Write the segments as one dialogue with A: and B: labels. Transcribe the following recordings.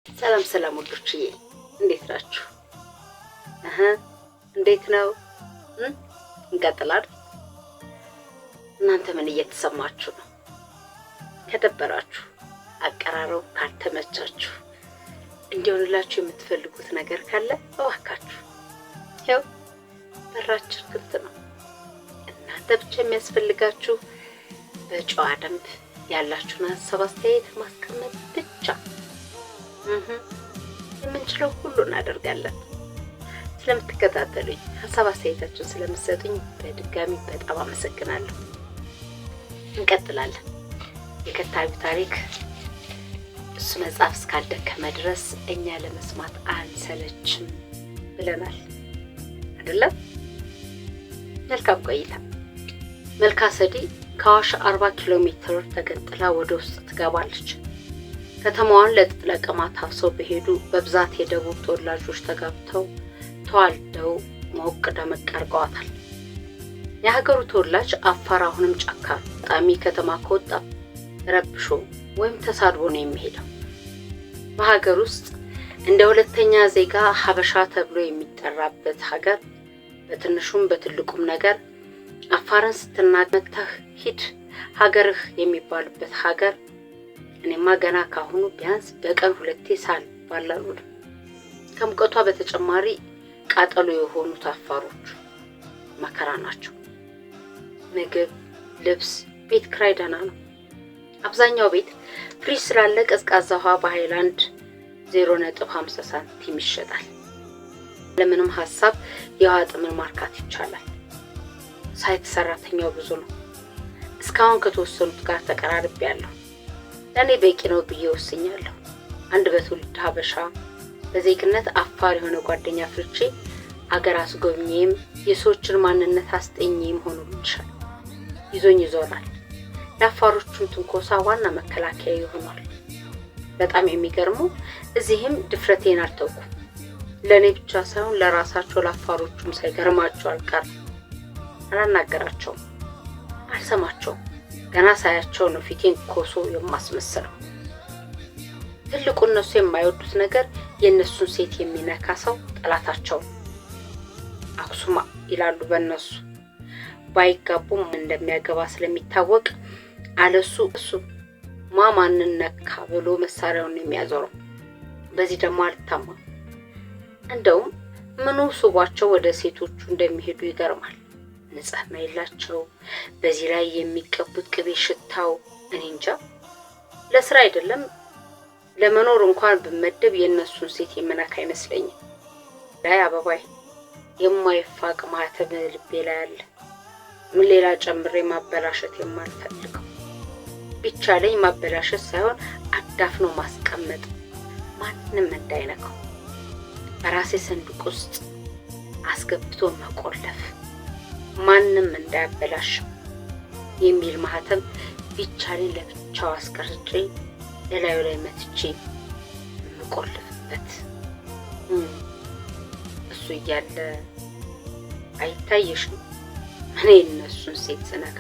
A: ሰላም ሰላም ወዶችዬ እንዴት ናችሁ? እንዴት ነው? እንቀጥላለን። እናንተ ምን እየተሰማችሁ ነው? ከደበራችሁ፣ አቀራረቡ ካልተመቻችሁ፣ እንዲሆንላችሁ የምትፈልጉት ነገር ካለ እባካችሁ ያው በራችን ክፍት ነው። እናንተ ብቻ የሚያስፈልጋችሁ በጨዋ ደንብ ያላችሁን ሀሳብ አስተያየት ማስቀመጥ ብቻ። የምንችለው ሁሉ እናደርጋለን። ስለምትከታተሉኝ ሀሳብ አስተያየታችሁን ስለምትሰጡኝ በድጋሚ በጣም አመሰግናለሁ። እንቀጥላለን። የከታዩ ታሪክ እሱ መጽሐፍ እስካልደከመ ድረስ እኛ ለመስማት አንሰለችም ብለናል አይደለም? መልካም ቆይታ። መልካሰዲ ከአዋሽ 40 ኪሎ ሜትር ተገንጥላ ወደ ውስጥ ትገባለች። ከተማዋን ለጥጥ ለቀማ ታፍሰው በሄዱ በብዛት የደቡብ ተወላጆች ተጋብተው ተዋልደው ሞቅ ደመቅ አድርገዋታል። የሀገሩ ተወላጅ አፋር አሁንም ጫካ ጣሚ ከተማ ከወጣ ረብሾ ወይም ተሳድቦ ነው የሚሄደው። በሀገር ውስጥ እንደ ሁለተኛ ዜጋ ሀበሻ ተብሎ የሚጠራበት ሀገር በትንሹም በትልቁም ነገር አፋርን ስትናገመተህ ሂድ ሀገርህ የሚባልበት ሀገር እኔማ ገና ካሁኑ ቢያንስ በቀን 2 ሳል ባላሉ ከሙቀቷ በተጨማሪ ቃጠሎ የሆኑት አፋሮች መከራ ናቸው። ምግብ፣ ልብስ፣ ቤት ክራይ ደህና ነው። አብዛኛው ቤት ፍሪጅ ስላለ ቀዝቃዛ ውሃ በሃይላንድ 0.50 ሳንቲም ይሸጣል። ለምንም ሐሳብ የውሃ ጥምን ማርካት ይቻላል። ሳይት ሰራተኛው ብዙ ነው። እስካሁን ከተወሰኑት ጋር ተቀራርቤያለሁ። ለኔ በቂ ነው ብዬ ወስኛለሁ። አንድ በትውልድ ሀበሻ በዜግነት አፋር የሆነ ጓደኛ ፍርቼ አገር አስጎብኚም የሰዎችን ማንነት አስጠኚም ሆኖልሻል። ይዞኝ ይዞራል። ለአፋሮቹም ትንኮሳ ዋና መከላከያ ይሆናል። በጣም የሚገርመው እዚህም ድፍረቴን አልተውኩም። ለኔ ብቻ ሳይሆን ለራሳቸው ለአፋሮቹም ሳይገርማቸው አልቀርም። አላናገራቸውም፣ አልሰማቸውም። ገና ሳያቸው ነው ፊቴን ኮሶ የማስመስለው። ትልቁ እነሱ የማይወዱት ነገር የነሱን ሴት የሚነካ ሰው ጠላታቸው አክሱማ ይላሉ። በእነሱ ባይጋቡም እንደሚያገባ ስለሚታወቅ አለሱ እሱ ማንን ነካ ብሎ መሳሪያውን የሚያዞረው። በዚህ ደግሞ አልታማም። እንደውም ምኑ ስቧቸው ወደ ሴቶቹ እንደሚሄዱ ይገርማል። ንጽህና የላቸው። በዚህ ላይ የሚቀቡት ቅቤ ሽታው እኔ እንጃ። ለስራ አይደለም ለመኖር እንኳን ብመደብ የነሱን ሴት የምነካ አይመስለኝም። ላይ አበባይ የማይፋቅ ማህተም ልቤ ላይ አለ። ምን ሌላ ጨምሬ ማበላሸት የማልፈልገው ቢቻለኝ ማበላሸት ሳይሆን አዳፍኖ ማስቀመጥ፣ ማንንም እንዳይነካው በራሴ ሰንዱቅ ውስጥ አስገብቶ መቆለፍ፣ ማንንም እንዳያበላሽ የሚል ማህተም ቢቻለኝ ለብቻው አስቀርጬ ለላዩ ላይ መትቼ መቆለፍበት። እሱ እያለ አይታየሽም እኔ እነሱን ሴት ስነካ።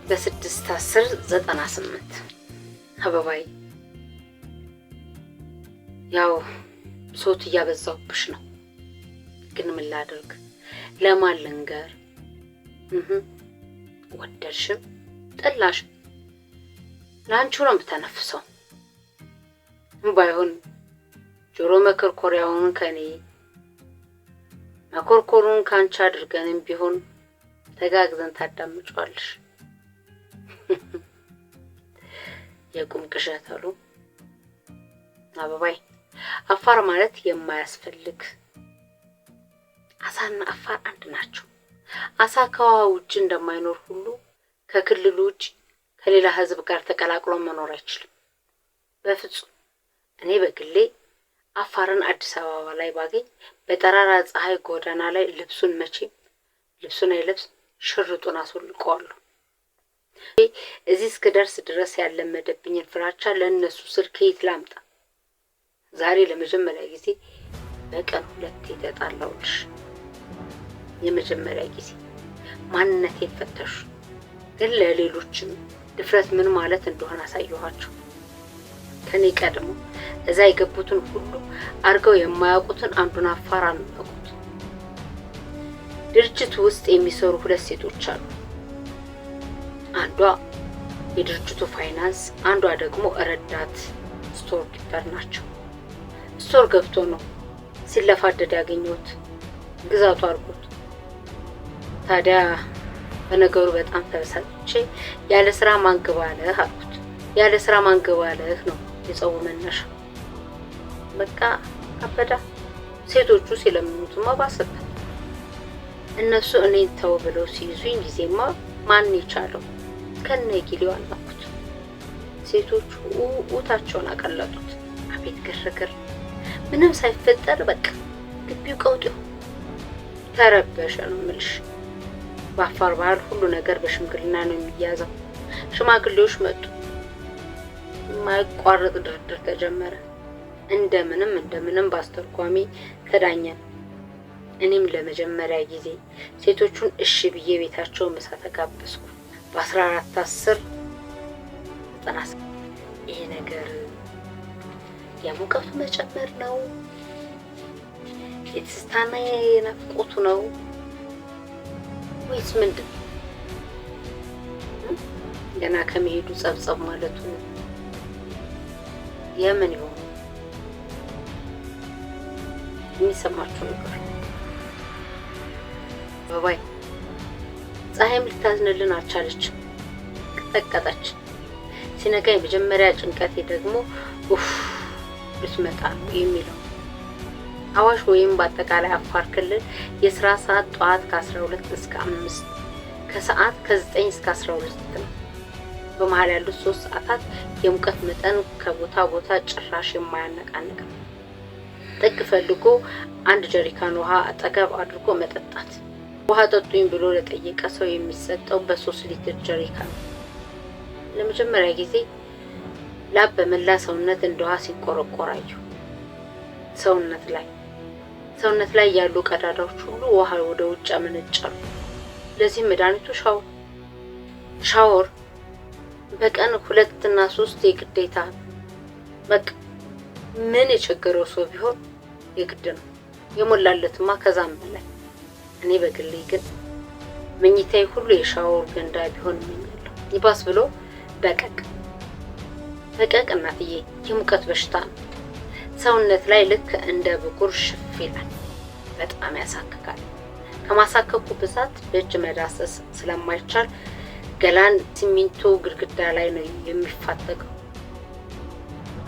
A: በ6/10/98 አበባይ ያው ሶት እያበዛውብሽ ነው፣ ግን ምን ላድርግ? ለማን ልንገር? ወደድሽም ጠላሽም ላንቺው ነው የምተነፍሰው። ባይሆን ጆሮ መኮርኮሪያውን ከኔ መኮርኮሩን ካንቺ አድርገንም ቢሆን ተጋግዘን ታዳምጫለሽ። የቁም ቅዠት አሉ አበባይ። አፋር ማለት የማያስፈልግ አሳና አፋር አንድ ናቸው። አሳ ከውሃ ውጭ እንደማይኖር ሁሉ ከክልሉ ውጭ ከሌላ ህዝብ ጋር ተቀላቅሎ መኖር አይችልም በፍጹም። እኔ በግሌ አፋርን አዲስ አበባ ላይ ባገኝ በጠራራ ፀሐይ ጎዳና ላይ ልብሱን አይለብስ ሽርጡን አስወልቀዋለሁ። እዚህ እስክደርስ ድረስ ያለመደብኝን ፍራቻ ለእነሱ ስል ከየት ላምጣ? ዛሬ ለመጀመሪያ ጊዜ በቀን 2 ተጣላሁልሽ። የመጀመሪያ ጊዜ ማንነቴን ፈተሹ። ግን ለሌሎችም ድፍረት ምን ማለት እንደሆነ አሳየኋቸው። ከኔ ቀድሞ እዛ የገቡትን ሁሉ አርገው የማያውቁትን አንዱን አፋር አነቁት። ድርጅቱ ውስጥ የሚሰሩ ሁለት ሴቶች አሉ። አንዷ የድርጅቱ ፋይናንስ፣ አንዷ ደግሞ ረዳት ስቶር ኪፐር ናቸው። ስቶር ገብቶ ነው ሲለፋደድ ያገኘሁት፣ ግዛቱ አርጎት። ታዲያ በነገሩ በጣም ተበሳጭቼ ያለ ስራ ማንገባለህ አልኩት። ያለ ስራ ማንገባለህ ነው የጸቡ መነሻ። በቃ አበዳ። ሴቶቹ ሲለምኑትማ ባሰበት። እነሱ እኔን ተው ብለው ሲይዙኝ ጊዜማ ማን ይቻለው ከነ ጊዜው አልኩት። ሴቶቹ ኡታቸውን አቀለጡት። አቤት ግርግር! ምንም ሳይፈጠር በቃ ግቢው ቀውጢው ተረበሸ ነው የምልሽ። በአፋር ባህል ሁሉ ነገር በሽምግልና ነው የሚያዘው። ሽማግሌዎች መጡ። የማይቋረጥ ድርድር ተጀመረ። እንደምንም ባስተርጓሚ ተዳኘን። እኔም ለመጀመሪያ ጊዜ ሴቶቹን እሺ ብዬ ቤታቸው ምሳ ተጋበዝኩ። በ14/10/90 ይሄ ነገር የሙቀቱ መጨመር ነው? የትስታና የናፍቆቱ ነው ወይስ ምንድን? ገና ከመሄዱ ጸብጸብ ማለቱ የምን ይሆን? የሚሰማችሁ ነገር ባባይ ፀሐይም ልታዝንልን አልቻለችም። ቀጠቀጠች። ሲነጋ የመጀመሪያ ጭንቀቴ ደግሞ ልትመጣ ነው የሚለው። አዋሽ ወይም በአጠቃላይ አፋር ክልል የስራ ሰዓት ጠዋት ከ12 እስከ 5 ከሰዓት ከ9 እስከ 12 ነው። በመሃል ያሉት 3 ሰዓታት የሙቀት መጠን ከቦታ ቦታ ጭራሽ የማያነቃንቅ ነው። ጥግ ፈልጎ አንድ ጀሪካን ውሃ አጠገብ አድርጎ መጠጣት። ውሃ ጠጡኝ ብሎ ለጠየቀ ሰው የሚሰጠው በ3 ሊትር ጀሪካን ነው። ለመጀመሪያ ጊዜ ላብ በመላ ሰውነት እንደውሃ ሲቆረቆራዩ። ሰውነት ላይ ያሉ ቀዳዳዎች ሁሉ ውሃ ወደ ውጭ አመነጫሉ። ለዚህ መድኃኒቱ ሻወር በቀን 2 እና 3 የግዴታ። በቃ ምን የቸገረው ሰው ቢሆን የግድ ነው። የሞላለትማ ከዛም በላይ። እኔ በግሌ ግን መኝታዬ ሁሉ የሻወር ገንዳ ቢሆን እመኛለሁ። ይባስ ብሎ በቀቅ እናትዬ፣ የሙቀት በሽታ ነው። ሰውነት ላይ ልክ እንደ ብጉር ሽፍ ይላል። በጣም ያሳክካል። ከማሳከኩ ብዛት በእጅ መዳሰስ ስለማይቻል ገላን ሲሚንቶ ግድግዳ ላይ ነው የሚፋተገው።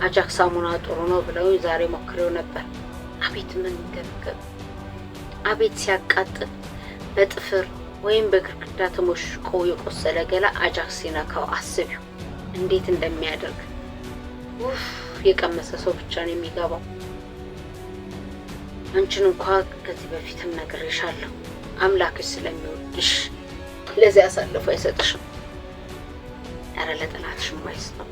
A: አጃክስ ሳሙና ጥሩ ነው ብለው ዛሬ ሞክሬው ነበር። አቤት ምን ገርገር! አቤት ሲያቃጥል! በጥፍር ወይም በግድግዳ ተሞሽቆ የቆሰለ ገላ አጃክስ ሲነካው አስቢው እንዴት እንደሚያደርግ። የቀመሰ ሰው ብቻ ነው የሚገባው። አንቺን እንኳን ከዚህ በፊትም ነግሬሻለሁ። አምላክሽ ስለሚወድሽ ለዚህ አሳልፎ አይሰጥሽም። ኧረ ለጠላትሽም አይስጠው።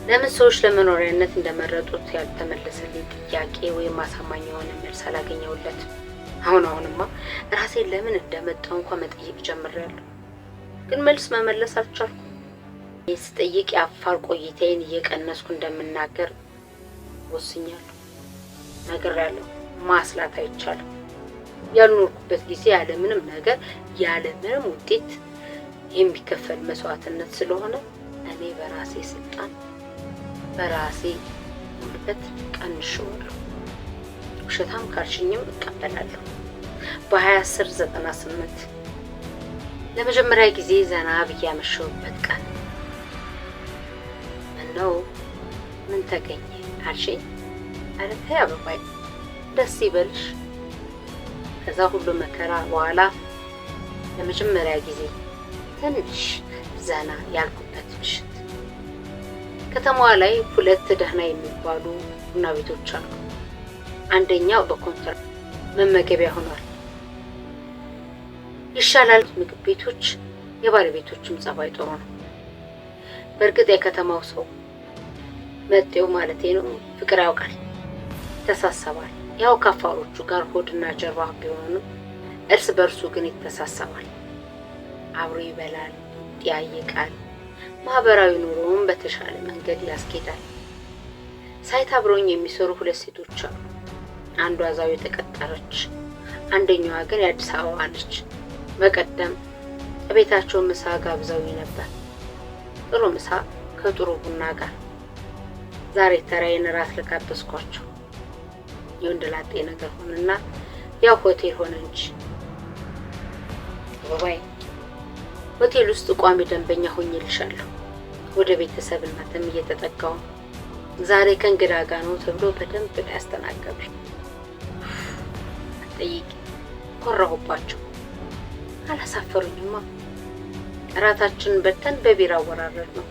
A: ለምን ሰዎች ለመኖሪያነት እንደመረጡት ያልተመለሰልኝ ጥያቄ ወይም አሳማኝ የሆነ መልስ አላገኘሁለትም። አሁንማ ራሴን ለምን እንደመጣሁ እንኳን መጠየቅ ጀምሬያለሁ፣ ግን መልስ መመለስ አልቻልኩም። ስጠይቅ የአፋር ቆይታዬን እየቀነስኩ እንደምናገር ወስኛለሁ። ነግሬያለሁ። ማስላት አይቻልም። ያልኖርኩበት ጊዜ ያለምንም ነገር ያለምንም ውጤት የሚከፈል መስዋዕትነት ስለሆነ እኔ በራሴ ስልጣን በራሴ ጉልበት ቀንሼዋለሁ። ውሸታም ካልሽኝም እቀበላለሁ። በ20/10/98 ለመጀመሪያ ጊዜ ዘና ብዬ ያመሸሁበት ቀን ነው። ምን ተገኘ አልሽኝ? ኧረ ተይ አበባዬ፣ ደስ ይበልሽ። ከዛ ሁሉ መከራ በኋላ ለመጀመሪያ ጊዜ ትንሽ ዘና ያልኩበት ምሽት። ከተማዋ ላይ 2 ደህና የሚባሉ ቡና ቤቶች አሉ። አንደኛው በኮንትራት መመገቢያ ሆኗል። ይሻላል። ምግብ ቤቶች የባለቤቶችም ጸባይ ጥሩ ነው። በእርግጥ የከተማው ሰው መጤው ማለቴ ነው ፍቅር ያውቃል፣ ይተሳሰባል። ያው ከአፋሮቹ ጋር ሆድና ጀርባ ቢሆንም እርስ በርሱ ግን ይተሳሰባል። አብሮ ይበላል፣ ያየቃል። ማህበራዊ ኑሮውን በተሻለ መንገድ ያስኬዳል። ሳይት አብረውኝ የሚሰሩ ሁለት ሴቶች አሉ። አንዷ እዛው የተቀጠረች፣ አንደኛዋ ግን የአዲስ አበባ ነች። በቀደም ቤታቸው ምሳ ጋብዘውኝ ነበር። ጥሩ ምሳ ከጥሩ ቡና ጋር። ዛሬ ተራዬን እራት ልጋበዝኳቸው። የወንደላጤ ነገር ሆነና ያው ሆቴል ሆነ እንጂ ወይ ሆቴል ውስጥ ቋሚ ደንበኛ ሆኜልሻለሁ። ወደ ቤተሰብነትም እየተጠጋው ዛሬ ከእንግዳ ጋር ነው ተብሎ በደንብ ያስተናገዱኝ። ጠይቂ ኮራሁባቸው። አላሳፈሩኝማ። እራታችንን በተን በቢራ አወራረድ ነው።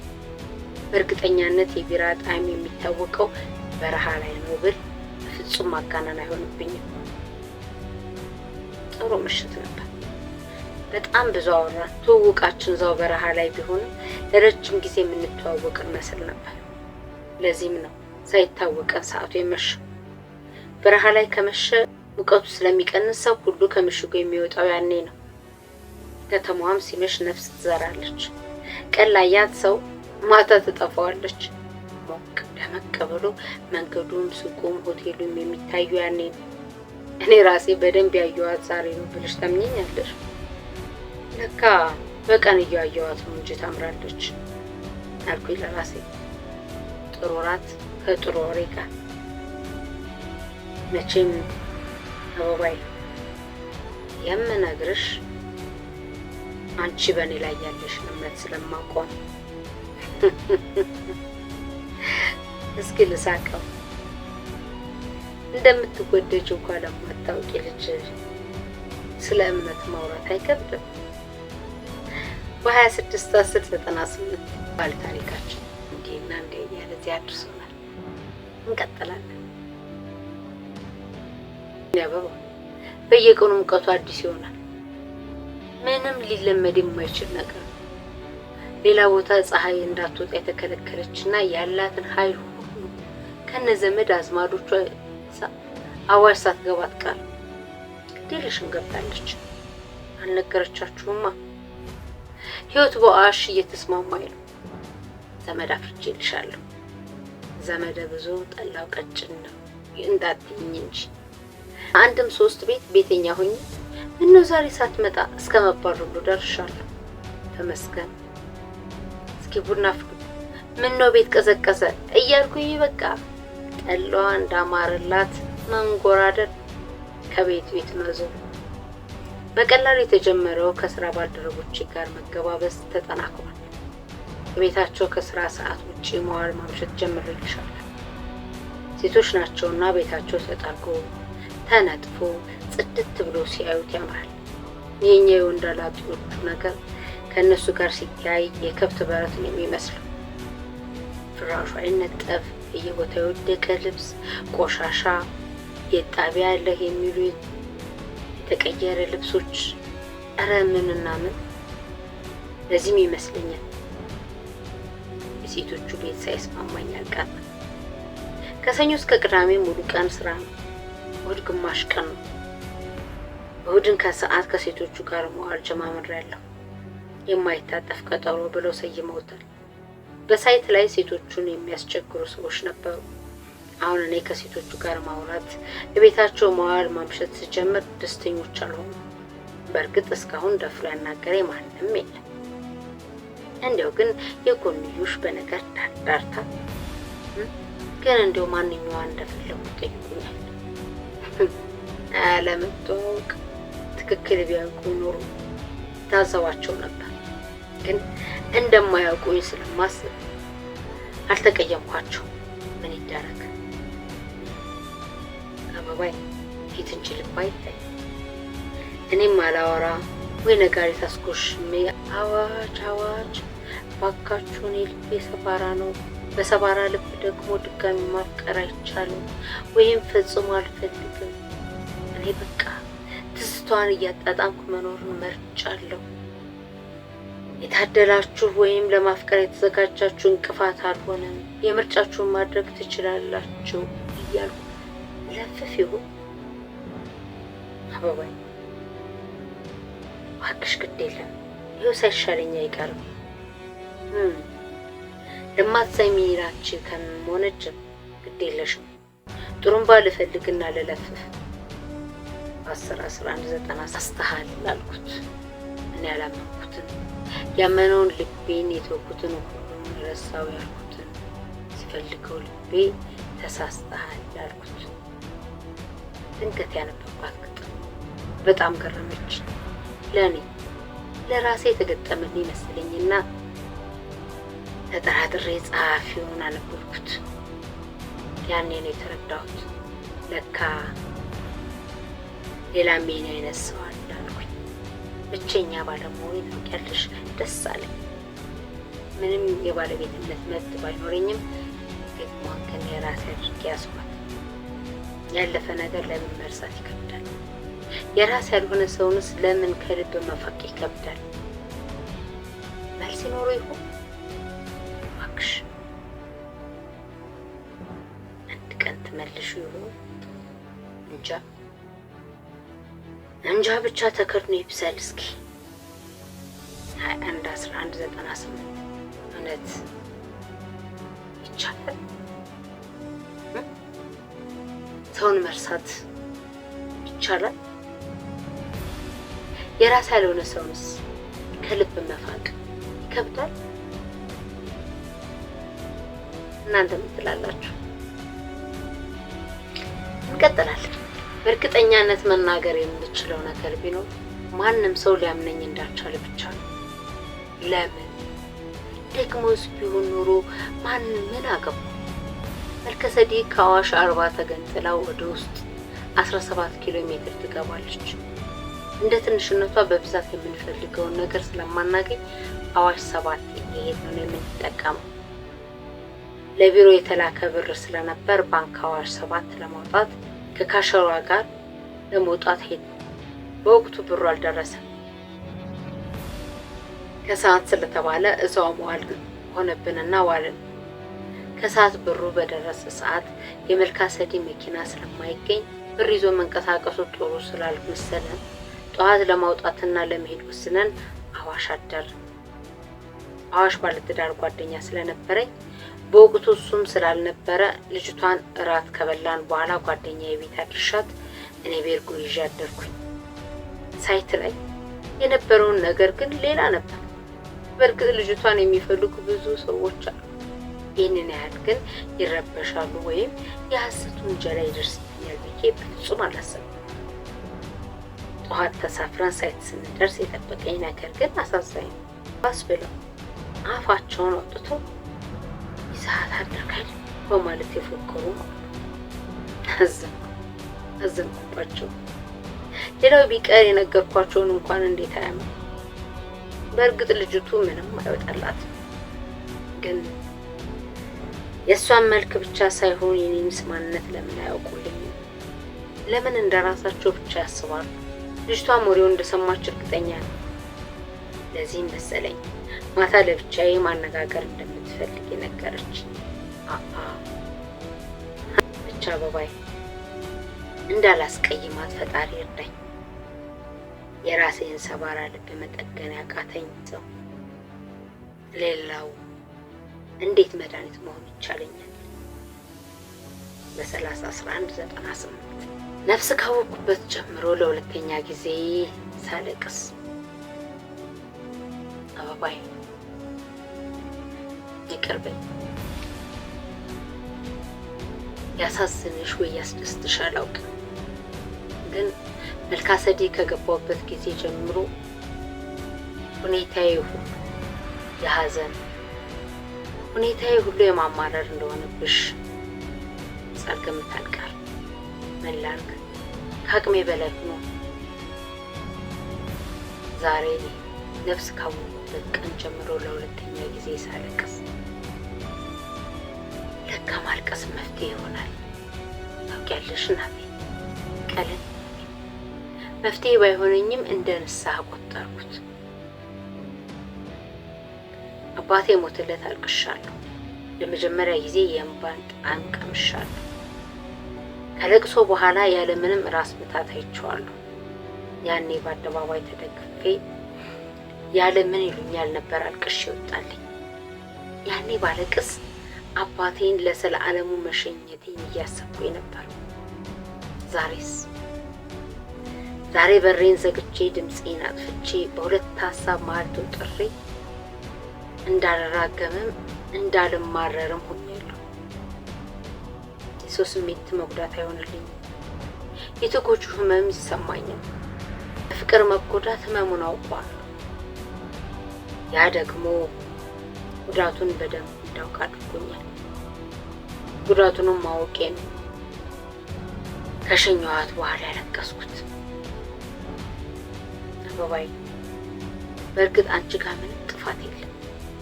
A: በእርግጠኛነት የቢራ ጣዕም የሚታወቀው በረሃ ላይ ነው ብል በፍጹም ማጋነን አይሆንብኝም። ጥሩ ምሽት ነበር። በጣም ብዙ አወራን። ትውውቃችን እዛው በረሃ ላይ ቢሆንም ለረጅም ጊዜ የምንተዋወቅ እንመስል ነበር። ለዚህም ነው ሳይታወቀን ሰዓቱ የመሸው። በረሃ ላይ ከመሸ ሙቀቱ ስለሚቀንስ ሰው ሁሉ ከምሽጉ የሚወጣው ያኔ ነው። ከተማዋም ሲመሽ ነፍስ ትዘራለች። ቀን ላይ ያት ሰው ማታ ትጠፋዋለች። ሞቅ ደመቅ ብሎ መንገዱም ሱቁም ሆቴሉም የሚታዩ ያኔ ነው። እኔ ራሴ በደንብ ያየኋት ዛሬ ነው ብለሽ ታምኚኛለሽ? ለካ በቀን እያየኋት ነው እንጂ ታምራለች አልኩኝ ለራሴ። ጥሩ ራት ከጥሩ ወሬ ጋር። መቼም አበባዬ የምነግርሽ አንቺ በእኔ ላይ ያለሽን እምነት ስለማውቀው። እስኪ ልሳቀው። እንደምትወደጂው እንኳን ለማታውቂ ልጅ ስለ እምነት ማውራት አይከብድም። በ26/10/98 ባለ ታሪካችን እንዲህና እንዲህ እያለ እዚህ አድርሶናል። እንቀጥላለን። ያበባ በየቀኑ ሙቀቱ አዲስ ይሆናል። ምንም ሊለመድ የማይችል ነገር። ሌላ ቦታ ፀሐይ እንዳትወጣ የተከለከለችና ያላትን ኃይል ሁሉ ከነዘመድ አዝማዶቿ አዋሽ ሳትገባ አትቀርም። ግዴለሽም ገብታለች። አልነገረቻችሁማ? ህይወት በአዋሽ እየተስማማኝ ነው። ዘመድ አፍርቼልሻለሁ። ዘመደ ብዙ ጠላው ቀጭን ነው እንዳትይኝ እንጂ። አንድም 3 ቤተኛ ሆኜ ምነው ዛሬ ሳትመጣ እስከ መባል ሁሉ ደርሻለሁ። ተመስገን። እስኪ ቡና ፍሉ። ምነው ቤት ቀዘቀዘ እያልኩኝ በቃ ጠላዋ እንዳማረላት መንጎራደድ ከቤት ቤት መዞር። በቀላሉ የተጀመረው ከስራ ባልደረቦቼ ጋር መገባበዝ ተጠናክሯል። ቤታቸው ከስራ ሰዓት ውጪ መዋል ማምሸት ጀምሬልሻለሁ። ሴቶች ናቸውና ቤታቸው ተጠርጎ ተነጥፎ ጽድት ብሎ ሲያዩት ያምራል። የኛ የወንደላጤዎቹ ነገር ከነሱ ጋር ሲታይ የከብት በረት ነው የሚመስለው። ፍራሹ አይነጠፍ፣ በየቦታው የወደቀ ልብስ፣ ቆሻሻ፣ የጣቢያ ያለህ የሚሉ የተቀየረ ልብሶች። ኧረ ምንና ምን። ለዚህም ይመስለኛል የሴቶቹ ቤት ሳይስማማኝ አልቀረም። ከሰኞ እስከ ቅዳሜ ሙሉ ቀን ስራ ነው። እሑድ ግማሽ ቀን ነው። እሑድን ከሰዓት ከሴቶቹ ጋር መዋል ጀማምሬያለሁ። የማይታጠፍ ቀጠሮ ብለው ሰይመውታል። በሳይት ላይ ሴቶቹን የሚያስቸግሩ ሰዎች ነበሩ። አሁን እኔ ከሴቶቹ ጋር ማውራት፣ በቤታቸው መዋል ማምሸት ስጀምር ደስተኞች አልሆኑ። በእርግጥ እስካሁን ደፍሮ ያናገረኝ ማንም የለም። እንዲያው ግን የጎንዮሽ በነገር ዳርታ ግን እንዲያው ማንኛዋ እንደፈለጉ ጠይቁኛል። አለመተዋወቅ ትክክል ቢያውቁ ኖሮ ታዘባቸው ነበር። ግን እንደማያውቁኝ ስለማስብ አልተቀየምኳቸው። ምን ይደረግ? አበባይ ፊት እንጂ ልብ አይታይ። እኔም አላወራ ወይ ነጋሪት አስጎሽሜ አዋጅ አዋጅ ባካችሁን የልቤ ሰባራ ነው፣ በሰባራ ልብ ደግሞ ድጋሚ ማፍቀር አይቻልም ወይም ፈጽሞ አልፈልግም። እኔ በቃ ትዝቷን እያጣጣምኩ መኖርን መርጫለሁ። የታደላችሁ ወይም ለማፍቀር የተዘጋጃችሁ እንቅፋት አልሆነም፣ የምርጫችሁን ማድረግ ትችላላችሁ እያልኩ ለፍፍ ይሁን። አበባይ እባክሽ ግድ የለም፣ ይኸው ሳይሻለኝ አይቀርም። ለማትሰሚራች ከመሆነች ግድ የለሽም ጥሩምባ ልፈልግና ልለፍፍ 10-11-90 አስተሃል አልኩት። እኔ ያላመንኩትን ያመነውን ልቤን የተወኩትን ሁሉን ረሳው ያልኩትን ሲፈልገው ልቤ ተሳስተሃል አልኩት። ድንገት ያነበብኳት ግጥም በጣም ገረመች። ለኔ ለራሴ የተገጠመልኝ መሰለኝና ተጠራጥሬ ጸሐፊውን አነበብኩት። ያኔ ነው የተረዳሁት ለካ ሌላ ምን አይነት ሰው አለ አልኩኝ። ብቸኛ ባለመሆኔ ታውቂያለሽ ደስ አለኝ። ምንም የባለቤትነት መብት ባይኖረኝም ግጥሟን ከኔ ራሴ አድርጌ ያስኳት። ያለፈ ነገር ለምን መርሳት ይከብዳል? የራስ ያልሆነ ሰውንስ ለምን ከልብ መፋቅ ይከብዳል? መልስ ይኖረው ይሆን? እባክሽ አንድ ቀን ትመልሺ ይሆን? እንጃ ብቻ ተከድኖ ይብሳል። እስኪ 21-11-98 እውነት ይቻላል? ሰውን መርሳት ይቻላል? የራስ ያልሆነ ሰውንስ ከልብ መፋቅ ይከብዳል? እናንተ ምን ትላላችሁ? እንቀጥላለን። በእርግጠኛነት መናገር የምችለው ነገር ቢኖር ማንም ሰው ሊያምነኝ እንዳልቻለ ብቻ ነው። ለምን ደግሞስ ቢሆን ኖሮ ምን አገባው? መልከሰዴቅ ከአዋሽ 40 ተገንጥላ ወደ ውስጥ 17 ኪሎ ሜትር ትገባለች። እንደ ትንሽነቷ በብዛት የምንፈልገውን ነገር ስለማናገኝ አዋሽ 7 እየሄድን ነው የምንጠቀመው። ለቢሮ የተላከ ብር ስለነበር ባንክ አዋሽ 7 ለማውጣት ከካሸሯ ጋር ለመውጣት ሄድ። በወቅቱ ብሩ አልደረሰም። ከሰዓት ስለተባለ እዛው መዋል ሆነብንና ዋልን። ከሰዓት ብሩ በደረሰ ሰዓት የመልካሰዴቅ መኪና ስለማይገኝ ብር ይዞ መንቀሳቀሱ ጥሩ ስላልመሰለን ጠዋት ለማውጣትና ለመሄድ ወስነን አዋሽ አደርን። አዋሽ ባለትዳር ጓደኛ ስለነበረኝ በወቅቱ እሱም ስላልነበረ ልጅቷን እራት ከበላን በኋላ ጓደኛዬ ቤት አድርሻት እኔ ቤርጎ ይዤ አደርኩኝ። ሳይት ላይ የነበረውን ነገር ግን ሌላ ነበር። በእርግጥ ልጅቷን የሚፈልጉ ብዙ ሰዎች አሉ። ይህንን ያህል ግን ይረበሻሉ ወይም የሐሰት ውንጀላ ይደርስብኛል ብዬ በፍጹም አላሰብኩም። ጠዋት ተሳፍረን ሳይት ስንደርስ የጠበቀኝ ነገር ግን አሳዛኝ ነው። ባስ ብለው አፋቸውን አውጥተው ይዛት አድርጋል በማለት የፎከሩ አዘንኩባቸው። ሌላው ቢቀር የነገርኳቸውን እንኳን እንዴት አያምኑ። በእርግጥ ልጅቱ ምንም አይወጣላትም፣ ግን የእሷን መልክ ብቻ ሳይሆን የኔንስ ማንነት ለምን አያውቁልኝም? ለምን እንደራሳቸው ብቻ ያስባሉ? ልጅቷም ወሬውን እንደሰማች እርግጠኛ ነው። ለዚህም መሰለኝ ማታ ለብቻዬ ማነጋገር እንደምትፈልግ የነገረች። ብቻ አበባዬ እንዳላስቀይማት ፈጣሪ እርዳኝ። የራሴን ሰባራ ልብ መጠገን ያቃተኝ ሰው ሌላው እንዴት መድኃኒት መሆን ይቻለኛል? በ30-11-98 ነፍስ ካወቅኩበት ጀምሮ ለሁለተኛ ጊዜ ሳለቅስ አበባዬ ይቅርበኝ። ያሳዝንሽ ወይ ያስደስትሽ አላውቅም፣ ግን መልካሰዴቅ ከገባሁበት ጊዜ ጀምሮ ሁኔታዬ ሁሉ የሐዘን ሁኔታዬ ሁሉ የማማረር እንደሆነብሽ ሳልገምት አልቀርም። መላርግ ከአቅሜ በላይ ሆኖ ዛሬ ነፍስ ካወቅኩበት ቀን ጀምሮ ለሁለተኛ ጊዜ ሳለቅስ ለካ ማልቀስ መፍትሄ ይሆናል። ታውቂያለሽ እናቴ፣ ቀለል መፍትሄ ባይሆነኝም እንደ ንስሐ ቆጠርኩት። አባቴ ሞተለት አልቅሻለሁ። ለመጀመሪያ ጊዜ የእንባን ጣዕም ቀምሻለሁ። ከለቅሶ በኋላ ያለ ምንም ራስ ምታት አይቼዋለሁ። ያኔ በአደባባይ ተደግፌ ያለ ምን ይሉኛል ነበር አልቅሽ ይወጣልኝ። ያኔ ባለቅስ አባቴን ለዘላለሙ መሸኘቴን እያሰብኩኝ ነበር። ዛሬ በሬን ዘግቼ ድምፄን አጥፍቼ በሁለት ሀሳብ መሃል ተወጥሬ እንዳልራገምም እንዳልማረርም ሆኛለሁ። የሰው ስሜት መጉዳት አይሆንልኝም። የተጎጁ ህመም ይሰማኛል። በፍቅር መጎዳት ህመሙን አውቀዋለሁ። ያ ደግሞ ጉዳቱን በደንብ እንዳውቅ አድርጎኛል። ጉዳቱንም ማወቄ ነው ከሸኘኋት በኋላ ያለቀስኩት። አበባዬ፣ በእርግጥ አንቺ ጋር ምንም ጥፋት የለም።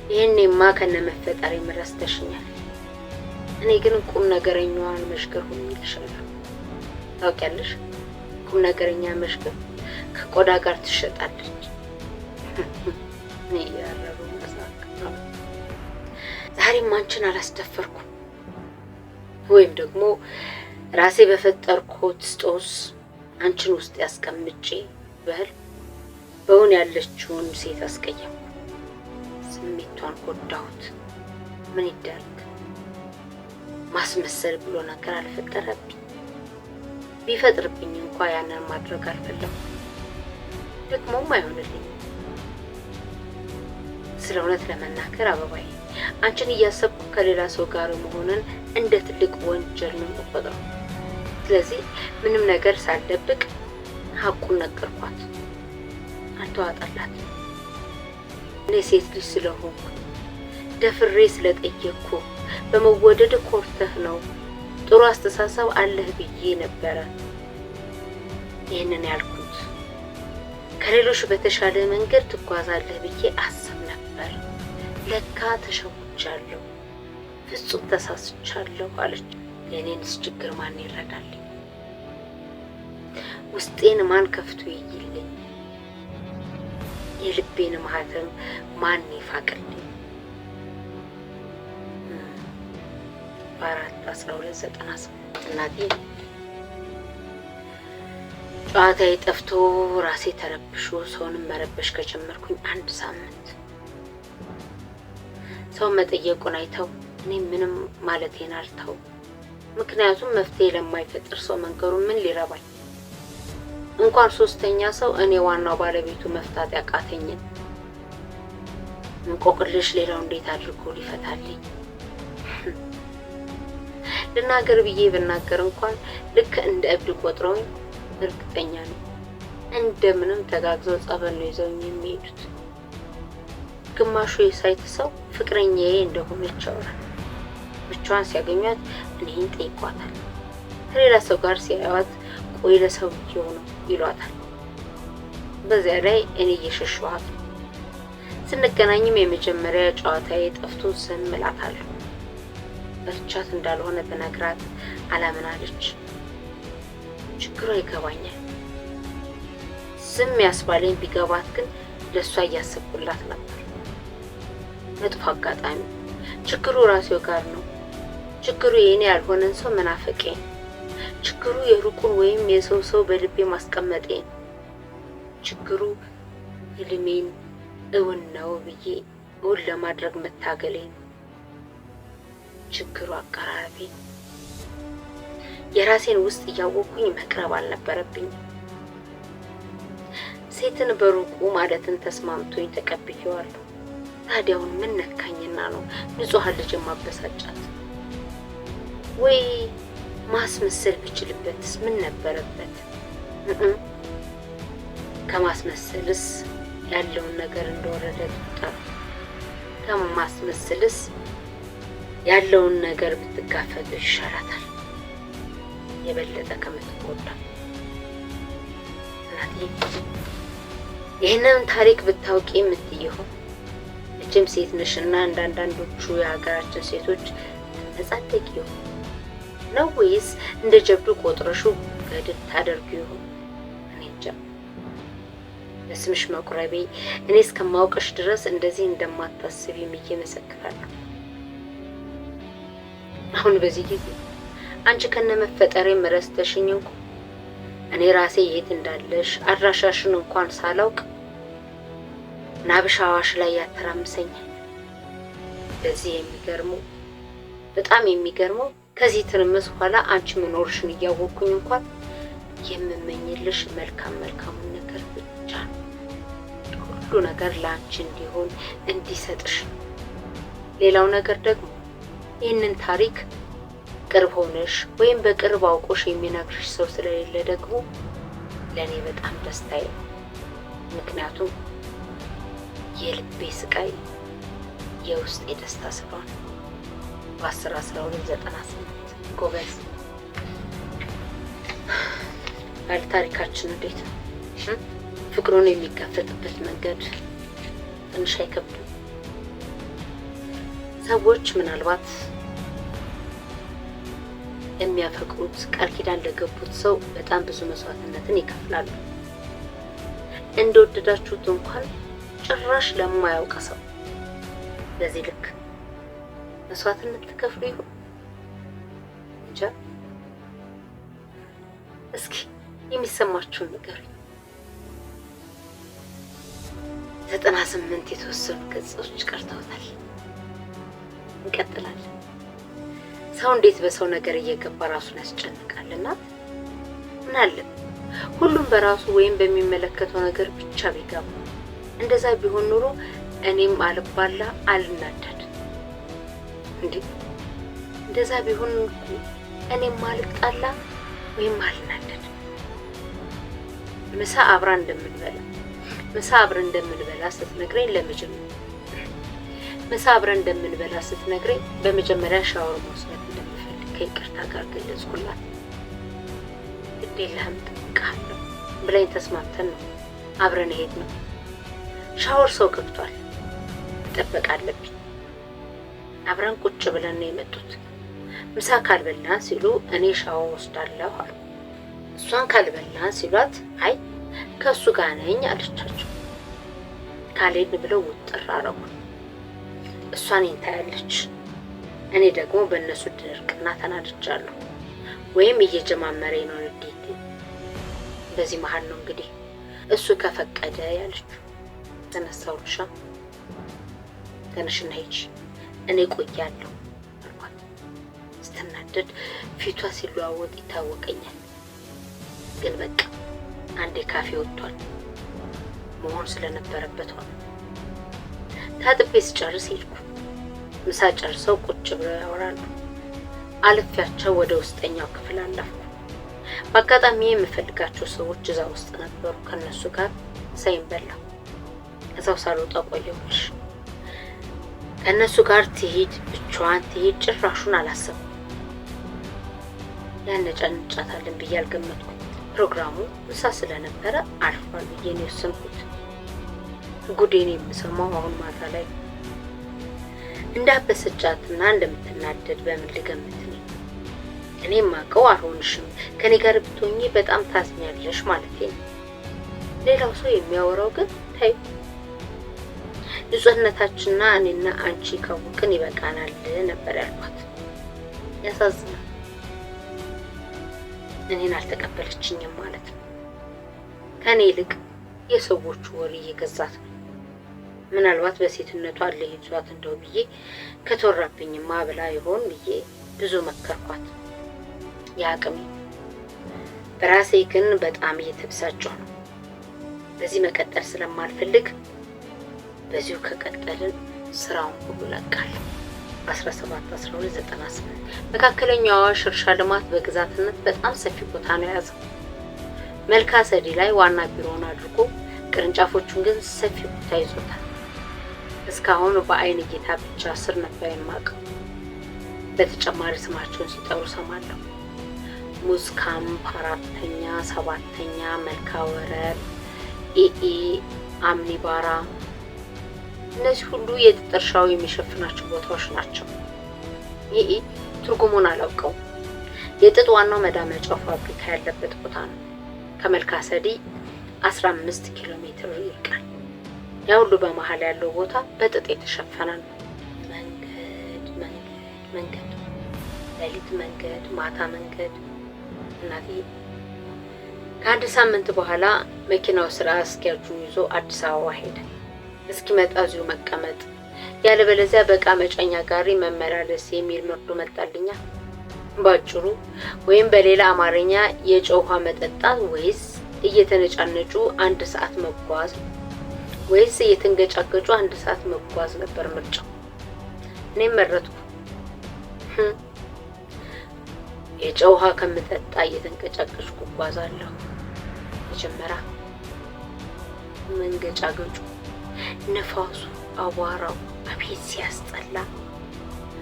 A: ይሄኔማ ከነመፈጠሬ ረስተሽኛል። እኔ ግን ቁም ነገረኛዋን መሽገር ሆኜልሻለሁ። ታውቂያለሽ፣ ቁም ነገረኛ መሽገር ከቆዳ ጋር ትሸጣለች። ያረሩ መሳቅ። ዛሬም አንቺን አላስደፈርኩም፣ ወይም ደግሞ ራሴ በፈጠርኩት ስጦስ አንቺን ውስጥ ያስቀምጬ በውን ያለችውን ሴት አስቀየምኩ። ስሜቷን ጎዳሁት። ምን ይደረግ? ማስመሰል ብሎ ነገር አልፈጠረብኝ። ቢፈጥርብኝ እንኳን ያንን ማድረግ አልፈለኩም። ደግሞም አይሆንልኝም። ስለ እውነት ለመናገር አበባዬ፣ አንቺን እያሰብኩ ከሌላ ሰው ጋር መሆንን እንደ ትልቅ ወንጀል ነው የምቆጥረው። ስለዚህ ምንም ነገር ሳልደብቅ ሀቁን ነገርኳት። አልተዋጠላት። እኔ ሴት ልጅ ስለሆንኩ ደፍሬ ስለጠየቅኩ በመወደድ ኮርተህ ነው ጥሩ አስተሳሰብ አለህ ብዬ ነበረ ይህንን ያልኩት። ከሌሎች በተሻለ መንገድ ትጓዛለህ ብዬ አስብ ነበር። ለካ ተሸውቻለሁ፣ ፍጹም ተሳስቻለሁ አለች። የኔንስ ችግር ማን ይረዳልኝ? ውስጤን ማን ከፍቶ ይይልኝ? የልቤን ማህተም ማን ይፋቅልኝ? 4/12/98 እናቴ ጨዋታዬ ጠፍቶ ራሴ ተረብሾ ሰውንም መረበሽ ከጀመርኩኝ 1 ሳምንት። ሰው መጠየቁን አይተው እኔ ምንም ማለቴን አልተው። ምክንያቱም መፍትሄ ለማይፈጥር ሰው መንገሩ ምን ሊረባኝ? እንኳን ሶስተኛ ሰው እኔ ዋናው ባለቤቱ መፍታት ያቃተኝን እንቆቅልሽ ሌላው እንዴት አድርጎ ሊፈታልኝ? ልናገር ብዬ ብናገር እንኳን ልክ እንደ እብድ ቆጥረውኝ እርግጠኛ ነኝ እንደምንም ተጋግዘው ጸበል ነው ይዘውኝ የሚሄዱት። ግማሹ የሳይት ሰው ፍቅረኛዬ እንደሆነች ያወራል። ብቻዋን ሲያገኟት እኔን ጠይቋታል። ከሌላ ሰው ጋር ሲያዩት ቆይ ለሰውየው ነው ይሏታል። በዚያ ላይ እኔ እየሸሸኋት ነው። ስንገናኝም የመጀመሪያ ጨዋታዬ ጠፍቶ ዝም እላታለሁ። በርቻት እንዳልሆነ ተነግራት አላምናለች። ችግሯ ይገባኛል። ዝም ያስባለኝ ቢገባት ግን ለሷ እያሰብኩላት ነበር። መጥፎ አጋጣሚ። ችግሩ ራሴው ጋር ነው። ችግሩ የኔ ያልሆነን ሰው መናፈቄ ነው። ችግሩ የሩቁን ወይም የሰው ሰው በልቤ ማስቀመጤ ነው። ችግሩ ህልሜን እውን ነው ብዬ እውን ለማድረግ መታገሌ ነው። ችግሩ አቀራረቤ ነው። የራሴን ውስጥ እያወቅኩኝ መቅረብ አልነበረብኝም። ሴትን በሩቁ ማለትን ተስማምቶኝ ተቀብዬዋለሁ። ታዲያውን ምን ነካኝና ነው ንጹህ ልጅ ማበሳጫት? ወይ ማስመሰል ብችልበትስ ምን ነበረበት? ከማስመሰልስ ያለውን ነገር እንደወረደ ተጣጣ። ከማስመሰልስ ያለውን ነገር ብትጋፈጥ ይሻላታል የበለጠ ከምትጎዳ። እናቴ ይህንን ታሪክ ብታውቂ የምትይው እችም ሴት ነሽና እንዳንዳንዶቹ የሀገራችን ሴቶች ተመጻደቂው ነው ወይስ እንደ ጀብዱ ቆጥረሹ ገድል ታደርጊው ይሆን? እኔ እንጃ። ለስምሽ መቁረቤ እኔ እስከማውቅሽ ድረስ እንደዚህ እንደማታስቢ እየመሰክራለሁ። አሁን በዚህ ጊዜ አንቺ ከነመፈጠሬ ረስተሽኝ እንኳን እኔ ራሴ የት እንዳለሽ አድራሻሽን እንኳን ሳላውቅ ናብሻዋሽ ላይ ያተራምሰኛል። ለዚህ በጣም የሚገርመው ከዚህ ትርምስ ኋላ አንቺ መኖርሽን እያወቅኩኝ እንኳን የምመኝልሽ መልካሙን ነገር ብቻ ነው። ሁሉ ነገር ለአንቺ እንዲሆን እንዲሰጥሽ። ሌላው ነገር ደግሞ ይህንን ታሪክ ቅርብ ሆነሽ ወይም በቅርብ አውቆሽ የሚነግርሽ ሰው ስለሌለ ደግሞ ለኔ በጣም ደስታዬ ነው። ምክንያቱም የልቤ ስቃይ የውስጥ የደስታ ስለሆነ። በ10/12/98 ጎበዝ። ባለ ታሪካችን እንዴት ነው? ፍቅሩን የሚጋፈጥበት መንገድ ትንሽ አይከብድም? ሰዎች ምናልባት የሚያፈቅሩት ቃል ኪዳን ለገቡት ሰው በጣም ብዙ መስዋዕትነትን ይከፍላሉ። እንደወደዳችሁት እንኳን ጭራሽ ለማያውቅ ሰው በዚህ ልክ መስዋዕትነት ትከፍሉ ይሆን? እንጃ። እስኪ የሚሰማችሁን ንገሩኝ። 98 የተወሰኑ ገጾች ቀርተውታል። እንቀጥላለን። ሰው እንዴት በሰው ነገር እየገባ ራሱን ያስጨንቃልና? ምን አለ ሁሉም በራሱ ወይም በሚመለከተው ነገር ብቻ ቢገባ። እንደዛ ቢሆን ኑሮ እኔም አልባላ አልናደድ። እንደዛ ቢሆን እኔም አልጣላ ወይም አልናደድ። ምሳ አብረን እንደምንበላ ስትነግረኝ በመጀመሪያ ሻወር መውሰድ እንደምፈልግ ከይቅርታ ጋር ገለጽኩላት። ግዴለህም ጥብቃለሁ ብላኝ ተስማምተን ነው አብረን ሄድ ነው። ሻወር ሰው ገብቷል፣ መጠበቅ አለብኝ። አብረን ቁጭ ብለን ነው የመጡት። ምሳ ካልበላን ሲሉ እኔ ሻወር ወስዳለሁ አሉ። እሷን ካልበላን ሲሏት አይ ከሱ ጋር ነኝ አለቻቸው። ካልሄድን ብለው ውጥር አረጉ። እሷን ታያለች፣ እኔ ደግሞ በእነሱ ድርቅና ተናድጃለሁ። ወይም እየጀማመረኝ ነው ንዴቴ። በዚህ መሀል ነው እንግዲህ እሱ ከፈቀደ ያለችው። ተነሳውልሻ ተነሽና ሂጂ እኔ ቆያለሁ አልኳት። ስትናደድ ፊቷ ሲለዋወጥ ይታወቀኛል። ግን በቃ አንዴ ካፌ ወጥቷል መሆን ስለነበረበት ሆነ። ታጥቤ ስጨርስ ሄድኩ። ምሳ ጨርሰው ቁጭ ብለው ያወራሉ። አልፌያቸው ወደ ውስጠኛው ክፍል አለፍኩ። በአጋጣሚ የምፈልጋቸው ሰዎች እዛ ውስጥ ነበሩ። ከነሱ ጋር ሳይን በላሁ። እዛው ሳልወጣ ቆየሁልሽ። ከነሱ ጋር ትሄድ ብቻዋን ትሄድ ጭራሹን አላሰብኩም። ያነጫንጫታለን ብዬ አልገመትኩም። ፕሮግራሙ ምሳ ስለነበረ አልፏል ብዬ ነው የወሰንኩት። ጉዴን የምሰማው አሁን ማታ ላይ እንዳበሰጫትና እንደምትናደድ በምን ልገምት ነው? እኔም ማቀው አልሆንሽም ከኔ ጋር ብትሆኚ በጣም ታዝኛለሽ ማለቴ ነው። ሌላው ሰው የሚያወራው ግን ታይ ንጹህነታችንና እኔና አንቺ ካወቅን ይበቃናል ነበር ያልኳት። ያሳዝናል። እኔን አልተቀበለችኝም ማለት ነው። ከኔ ይልቅ የሰዎቹ ወሬ እየገዛት ነው። ምናልባት በሴትነቷ ለይዟት እንደው ብዬ ከተወራብኝማ ብላ ይሆን ብዬ ብዙ መከርኳት። ያቅም በራሴ ግን በጣም እየተበሳጨሁ ነው። በዚህ መቀጠል ስለማልፈልግ በዚሁ ከቀጠልን ስራውን ሁሉ ለቃለሁ። 17/12/98 መካከለኛው አዋሽ እርሻ ልማት በግዛትነት በጣም ሰፊ ቦታ ነው የያዘው። መልካ ሰዲ ላይ ዋና ቢሮውን አድርጎ ቅርንጫፎቹን ግን ሰፊ ቦታ ይዞታል። እስካሁን በአይን ጌታ ብቻ ስር ነበር የማውቀው። በተጨማሪ ስማቸውን ሲጠሩ ሰማለሁ። ሙዝ ካምፕ 4ኛ፣ 7ኛ፣ መልካ ወረር፣ አምኒባራ። እነዚህ ሁሉ የጥጥ እርሻው የሚሸፍናቸው ቦታዎች ናቸው። ትርጉሙን አላውቀው። የጥጥ ዋናው መዳመጫው ፋብሪካ ያለበት ቦታ ነው። ከመልካ ሰዲ 15 ኪሎ ሜትር ይርቃል። ያ ሁሉ በመሃል ያለው ቦታ በጥጥ የተሸፈነ ነው። መንገድ፣ ሌሊት መንገድ፣ ማታ መንገድ። እናቴ ከአንድ ሳምንት በኋላ መኪናው ስራ አስኪያጁን ይዞ አዲስ አበባ ሄደ። እስኪመጣ እዚሁ መቀመጥ ያለበለዚያ በቃ መጫኛ ጋሪ መመላለስ የሚል መርዶ መጣልኛ። ባጭሩ ወይም በሌላ አማርኛ የጨው ውሃ መጠጣት ወይስ እየተነጫነጩ 1 ሰዓት መጓዝ ወይስ እየተንገጫገጩ 1 ሰዓት መጓዝ ነበር ምርጫው። እኔም መረጥኩ። የጨው ውሃ ከምጠጣ እየተንገጫገጭኩ እጓዛለሁ። መጀመሪያ መንገጫገጩ፣ ነፋሱ፣ አቧራው አቤት ሲያስጠላ።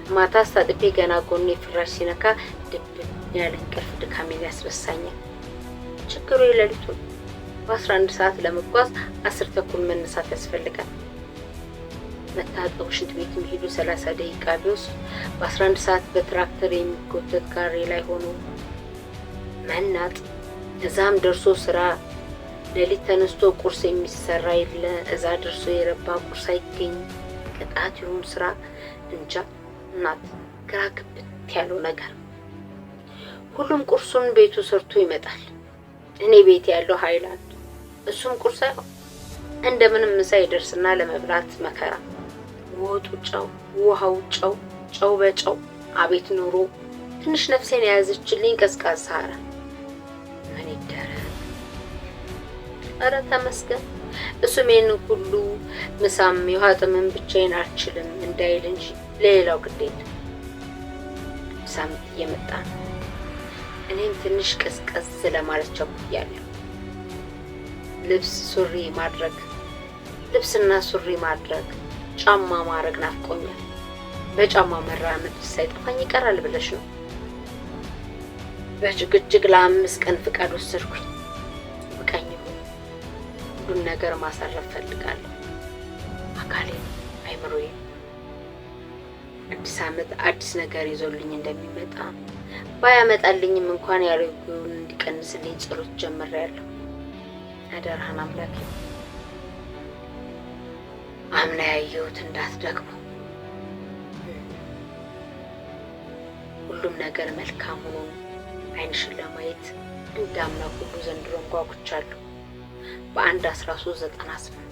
A: ማታ አስታጥቤ ገና ጎኔ ፍራሽ ሲነካ ድብን ያለ እንቅልፍ ድካሜን ያስረሳኛል። ችግሩ የሌሊቱን በ11 ሰዓት ለመጓዝ 10 ተኩል መነሳት ያስፈልጋል። መታጠቡ፣ ሽንት ቤት መሄዱ 30 ደቂቃ ቢወስድ በ11 ሰዓት በትራክተር የሚጎተት ጋሪ ላይ ሆኖ መናጥ፣ እዛም ደርሶ ስራ ሌሊት ተነስቶ ቁርስ የሚሰራ የለ፣ እዛ ደርሶ የረባ ቁርስ አይገኝ። ቅጣት ይሁን ስራ እንጃ። እናት ግራ ግብት ያለው ነገር። ሁሉም ቁርሱን ቤቱ ሰርቶ ይመጣል። እኔ ቤት ያለው ሃይላንድ፣ እሱም ቁርስ አይሆን እንደምንም ምሳ ይደርስና ለመብላት መከራ። ወጡ ጨው፣ ውሃው ጨው፣ ጨው በጨው። አቤት ኑሮ! ትንሽ ነፍሴን የያዘችልኝ ቀዝቃዛ ሐራ። ምን ይደረግ? ኧረ ተመስገን። እሱም ይሄንን ሁሉ ምሳም የውሃ ጥምን ብቻዬን አልችልም እንዳይል እንጂ ሌላው ግዴታ። ሳምንት እየመጣ ነው። እኔም ትንሽ ቀዝቀዝ ለማለት ቸኩያለሁ። ልብስና ሱሪ ማድረግ፣ ጫማ ማድረግ ናፍቆኛል። በጫማ መራመድ ሳይጠፋኝ ይቀራል ብለሽ ነው? በጭቅጭቅ ለ5 ቀን ፍቃድ ወሰድኩኝ። በቃኝ። ሁሉን ነገር ማሳረፍ ፈልጋለሁ። አካሌ፣ አይምሮዬ። አዲስ ዓመት አዲስ ነገር ይዞልኝ እንደሚመጣ ባያመጣልኝም እንኳን ያረጉን እንዲቀንስልኝ ጸሎት ጀምሬያለሁ። አደራህን አምላኬ፣ አምና ያየሁት እንዳትደግሞ። ሁሉም ነገር መልካም ሆኖ ዓይንሽን ለማየት እንዳምና ሁሉ ዘንድሮ ጓጉቻለሁ። በ1/13/98